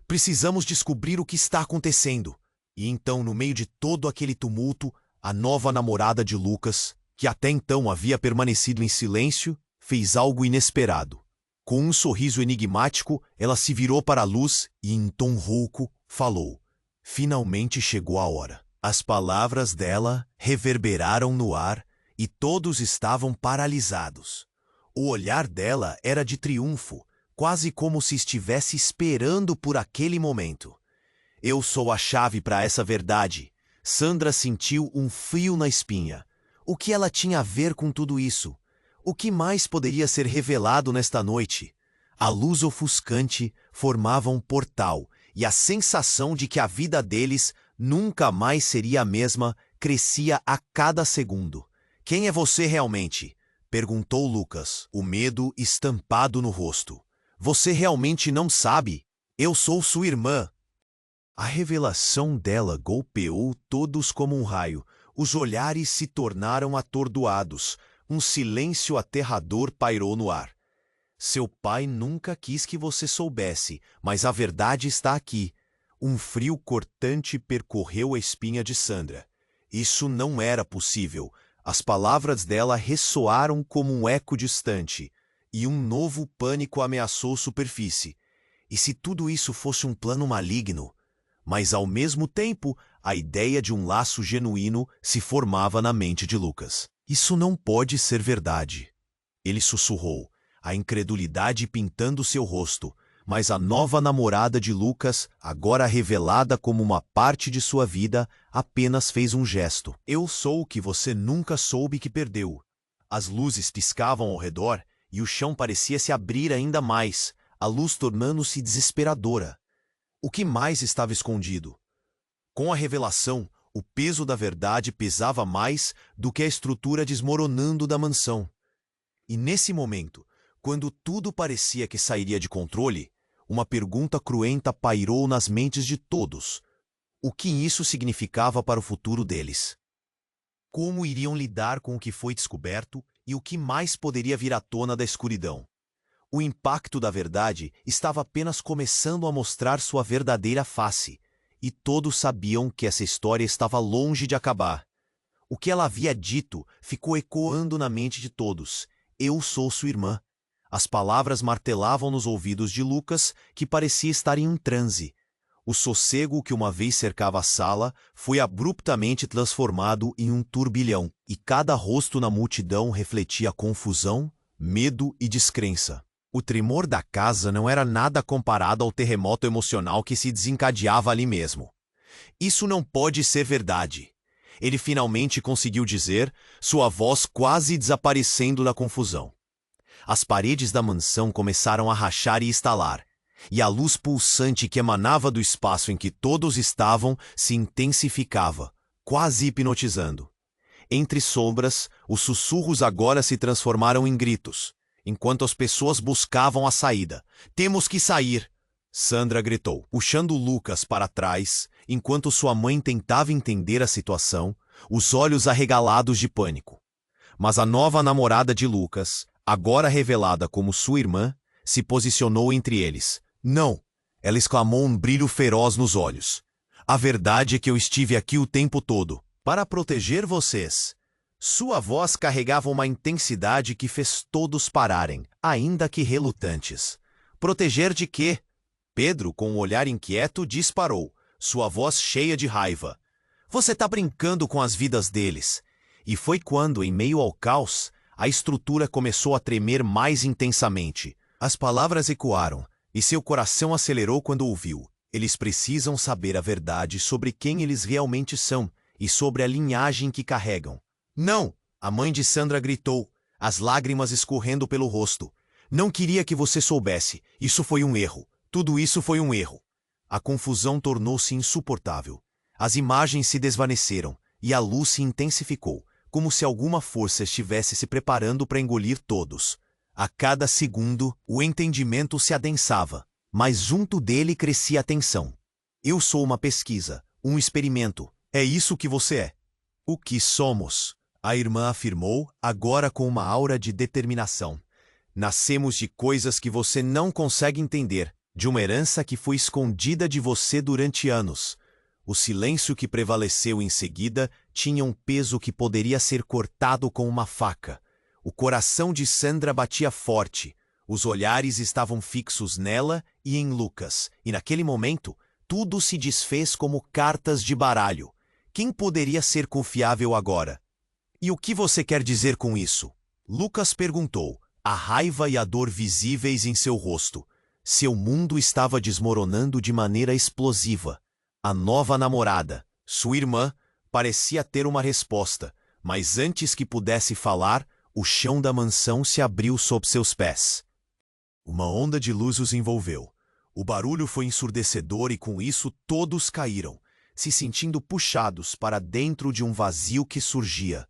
Precisamos descobrir o que está acontecendo. E então, no meio de todo aquele tumulto, a nova namorada de Lucas, que até então havia permanecido em silêncio, fez algo inesperado. Com um sorriso enigmático, ela se virou para a luz e, em tom rouco, falou. Finalmente chegou a hora. As palavras dela reverberaram no ar e todos estavam paralisados. O olhar dela era de triunfo, quase como se estivesse esperando por aquele momento. Eu sou a chave para essa verdade. Sandra sentiu um frio na espinha. O que ela tinha a ver com tudo isso? O que mais poderia ser revelado nesta noite? A luz ofuscante formava um portal e a sensação de que a vida deles nunca mais seria a mesma crescia a cada segundo. Quem é você realmente? Perguntou Lucas, o medo estampado no rosto. Você realmente não sabe? Eu sou sua irmã. A revelação dela golpeou todos como um raio. Os olhares se tornaram atordoados. Um silêncio aterrador pairou no ar. Seu pai nunca quis que você soubesse, mas a verdade está aqui. Um frio cortante percorreu a espinha de Sandra. Isso não era possível. As palavras dela ressoaram como um eco distante, e um novo pânico ameaçou a superfície. E se tudo isso fosse um plano maligno? Mas, ao mesmo tempo, a ideia de um laço genuíno se formava na mente de Lucas. Isso não pode ser verdade. Ele sussurrou, a incredulidade pintando seu rosto, mas a nova namorada de Lucas, agora revelada como uma parte de sua vida, apenas fez um gesto. Eu sou o que você nunca soube que perdeu. As luzes piscavam ao redor e o chão parecia se abrir ainda mais, a luz tornando-se desesperadora. O que mais estava escondido? Com a revelação, o peso da verdade pesava mais do que a estrutura desmoronando da mansão. E nesse momento, quando tudo parecia que sairia de controle, uma pergunta cruenta pairou nas mentes de todos. O que isso significava para o futuro deles? Como iriam lidar com o que foi descoberto e o que mais poderia vir à tona da escuridão? O impacto da verdade estava apenas começando a mostrar sua verdadeira face, e todos sabiam que essa história estava longe de acabar. O que ela havia dito ficou ecoando na mente de todos. Eu sou sua irmã. As palavras martelavam nos ouvidos de Lucas, que parecia estar em um transe. O sossego que uma vez cercava a sala foi abruptamente transformado em um turbilhão, e cada rosto na multidão refletia confusão, medo e descrença. O tremor da casa não era nada comparado ao terremoto emocional que se desencadeava ali mesmo. Isso não pode ser verdade. Ele finalmente conseguiu dizer, sua voz quase desaparecendo na confusão. As paredes da mansão começaram a rachar e estalar, e a luz pulsante que emanava do espaço em que todos estavam se intensificava, quase hipnotizando. Entre sombras, os sussurros agora se transformaram em gritos, enquanto as pessoas buscavam a saída. Temos que sair! Sandra gritou, puxando Lucas para trás, enquanto sua mãe tentava entender a situação, os olhos arregalados de pânico. Mas a nova namorada de Lucas, agora revelada como sua irmã, se posicionou entre eles. Não! Ela exclamou, um brilho feroz nos olhos. A verdade é que eu estive aqui o tempo todo, para proteger vocês. Sua voz carregava uma intensidade que fez todos pararem, ainda que relutantes. Proteger de quê? Pedro, com um olhar inquieto, disparou, sua voz cheia de raiva. Você está brincando com as vidas deles. E foi quando, em meio ao caos, a estrutura começou a tremer mais intensamente. As palavras ecoaram, e seu coração acelerou quando ouviu. Eles precisam saber a verdade sobre quem eles realmente são e sobre a linhagem que carregam. Não! A mãe de Sandra gritou, as lágrimas escorrendo pelo rosto. Não queria que você soubesse. Isso foi um erro. Tudo isso foi um erro. A confusão tornou-se insuportável. As imagens se desvaneceram e a luz se intensificou, como se alguma força estivesse se preparando para engolir todos. A cada segundo, o entendimento se adensava. mas junto dele crescia a tensão. Eu sou uma pesquisa, um experimento. É isso que você é. O que somos? A irmã afirmou, agora com uma aura de determinação. Nascemos de coisas que você não consegue entender, de uma herança que foi escondida de você durante anos. O silêncio que prevaleceu em seguida tinha um peso que poderia ser cortado com uma faca. O coração de Sandra batia forte. Os olhares estavam fixos nela e em Lucas, e naquele momento, tudo se desfez como cartas de baralho. Quem poderia ser confiável agora? E o que você quer dizer com isso? Lucas perguntou, a raiva e a dor visíveis em seu rosto. Seu mundo estava desmoronando de maneira explosiva. A nova namorada, sua irmã, parecia ter uma resposta, mas antes que pudesse falar, o chão da mansão se abriu sob seus pés. Uma onda de luz os envolveu. O barulho foi ensurdecedor e com isso todos caíram, se sentindo puxados para dentro de um vazio que surgia.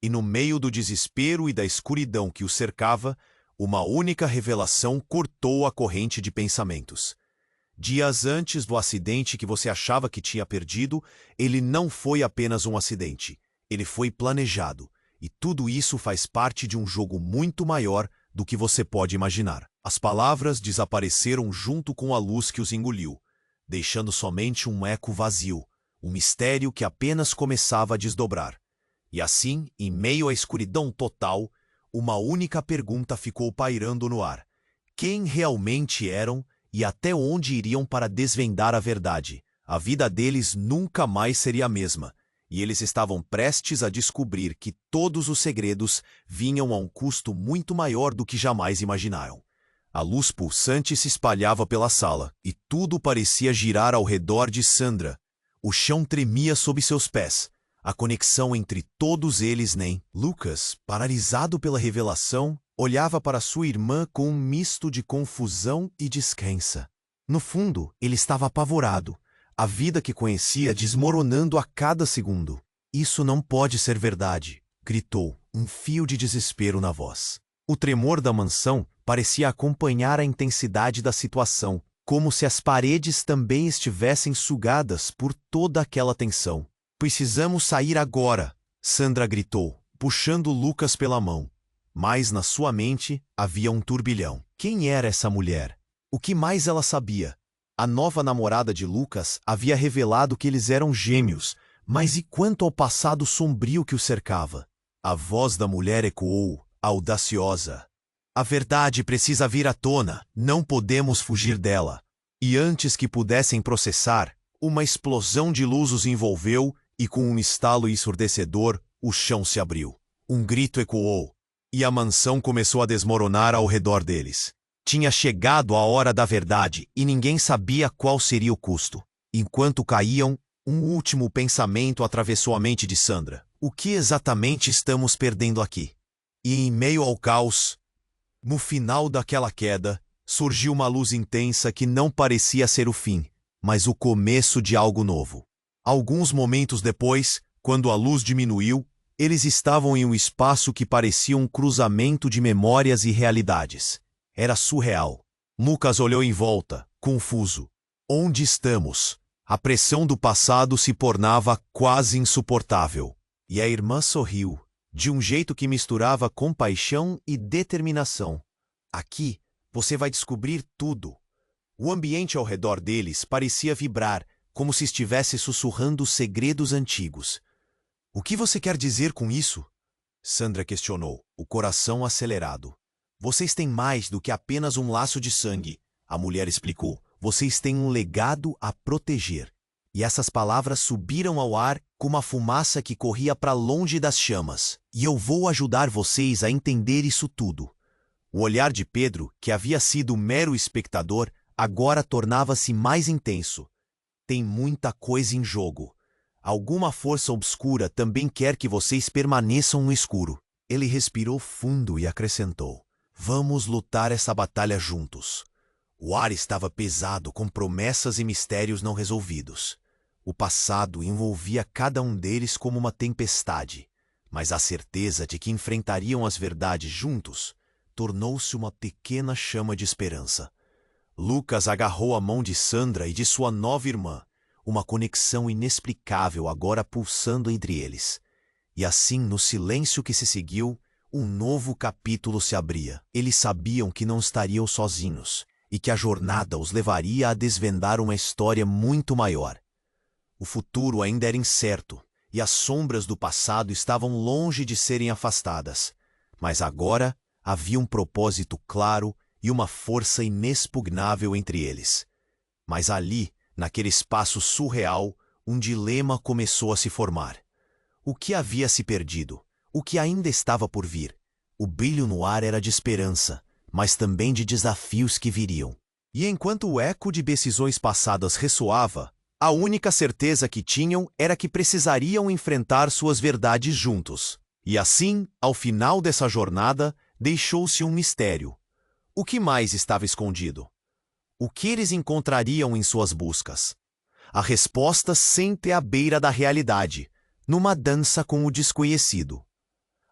E no meio do desespero e da escuridão que o cercava, uma única revelação cortou a corrente de pensamentos. Dias antes do acidente que você achava que tinha perdido, ele não foi apenas um acidente. Ele foi planejado. E tudo isso faz parte de um jogo muito maior do que você pode imaginar. As palavras desapareceram junto com a luz que os engoliu, deixando somente um eco vazio, um mistério que apenas começava a desdobrar. E assim, em meio à escuridão total, uma única pergunta ficou pairando no ar. Quem realmente eram e até onde iriam para desvendar a verdade? A vida deles nunca mais seria a mesma, e eles estavam prestes a descobrir que todos os segredos vinham a um custo muito maior do que jamais imaginaram. A luz pulsante se espalhava pela sala, e tudo parecia girar ao redor de Sandra. O chão tremia sob seus pés. A conexão entre todos eles nem. Lucas, paralisado pela revelação, olhava para sua irmã com um misto de confusão e descrença. No fundo, ele estava apavorado, a vida que conhecia desmoronando a cada segundo. Isso não pode ser verdade, gritou, um fio de desespero na voz. O tremor da mansão parecia acompanhar a intensidade da situação, como se as paredes também estivessem sugadas por toda aquela tensão. Precisamos sair agora, Sandra gritou, puxando Lucas pela mão. Mas na sua mente havia um turbilhão. Quem era essa mulher? O que mais ela sabia? A nova namorada de Lucas havia revelado que eles eram gêmeos, mas e quanto ao passado sombrio que o cercava? A voz da mulher ecoou, audaciosa. A verdade precisa vir à tona, não podemos fugir dela. E antes que pudessem processar, uma explosão de luz os envolveu e com um estalo ensurdecedor, o chão se abriu. Um grito ecoou, e a mansão começou a desmoronar ao redor deles. Tinha chegado a hora da verdade e ninguém sabia qual seria o custo. Enquanto caíam, um último pensamento atravessou a mente de Sandra. O que exatamente estamos perdendo aqui? E em meio ao caos, no final daquela queda, surgiu uma luz intensa que não parecia ser o fim, mas o começo de algo novo. Alguns momentos depois, quando a luz diminuiu, eles estavam em um espaço que parecia um cruzamento de memórias e realidades. Era surreal. Lucas olhou em volta, confuso. Onde estamos? A pressão do passado se tornava quase insuportável. E a irmã sorriu, de um jeito que misturava compaixão e determinação. Aqui, você vai descobrir tudo. O ambiente ao redor deles parecia vibrar, como se estivesse sussurrando segredos antigos. O que você quer dizer com isso? Sandra questionou, o coração acelerado. Vocês têm mais do que apenas um laço de sangue, a mulher explicou. Vocês têm um legado a proteger. E essas palavras subiram ao ar como a fumaça que corria para longe das chamas. E eu vou ajudar vocês a entender isso tudo. O olhar de Pedro, que havia sido mero espectador, agora tornava-se mais intenso. Tem muita coisa em jogo. Alguma força obscura também quer que vocês permaneçam no escuro. Ele respirou fundo e acrescentou. Vamos lutar essa batalha juntos. O ar estava pesado com promessas e mistérios não resolvidos. O passado envolvia cada um deles como uma tempestade, mas a certeza de que enfrentariam as verdades juntos tornou-se uma pequena chama de esperança. Lucas agarrou a mão de Sandra e de sua nova irmã, uma conexão inexplicável agora pulsando entre eles. E assim, no silêncio que se seguiu, um novo capítulo se abria. Eles sabiam que não estariam sozinhos e que a jornada os levaria a desvendar uma história muito maior. O futuro ainda era incerto e as sombras do passado estavam longe de serem afastadas. Mas agora havia um propósito claro e uma força inexpugnável entre eles. Mas ali, naquele espaço surreal, um dilema começou a se formar. O que havia se perdido? O que ainda estava por vir? O brilho no ar era de esperança, mas também de desafios que viriam. E enquanto o eco de decisões passadas ressoava, a única certeza que tinham era que precisariam enfrentar suas verdades juntos. E assim, ao final dessa jornada, deixou-se um mistério. O que mais estava escondido? O que eles encontrariam em suas buscas? A resposta sempre à beira da realidade, numa dança com o desconhecido.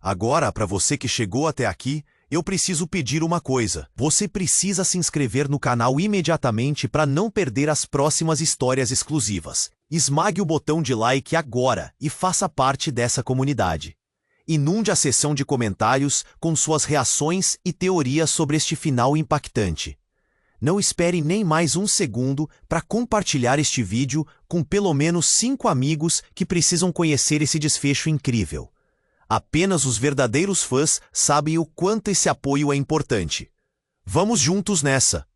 Agora, para você que chegou até aqui, eu preciso pedir uma coisa. Você precisa se inscrever no canal imediatamente para não perder as próximas histórias exclusivas. Esmague o botão de like agora e faça parte dessa comunidade. Inunde a seção de comentários com suas reações e teorias sobre este final impactante. Não espere nem mais um segundo para compartilhar este vídeo com pelo menos 5 amigos que precisam conhecer esse desfecho incrível. Apenas os verdadeiros fãs sabem o quanto esse apoio é importante. Vamos juntos nessa!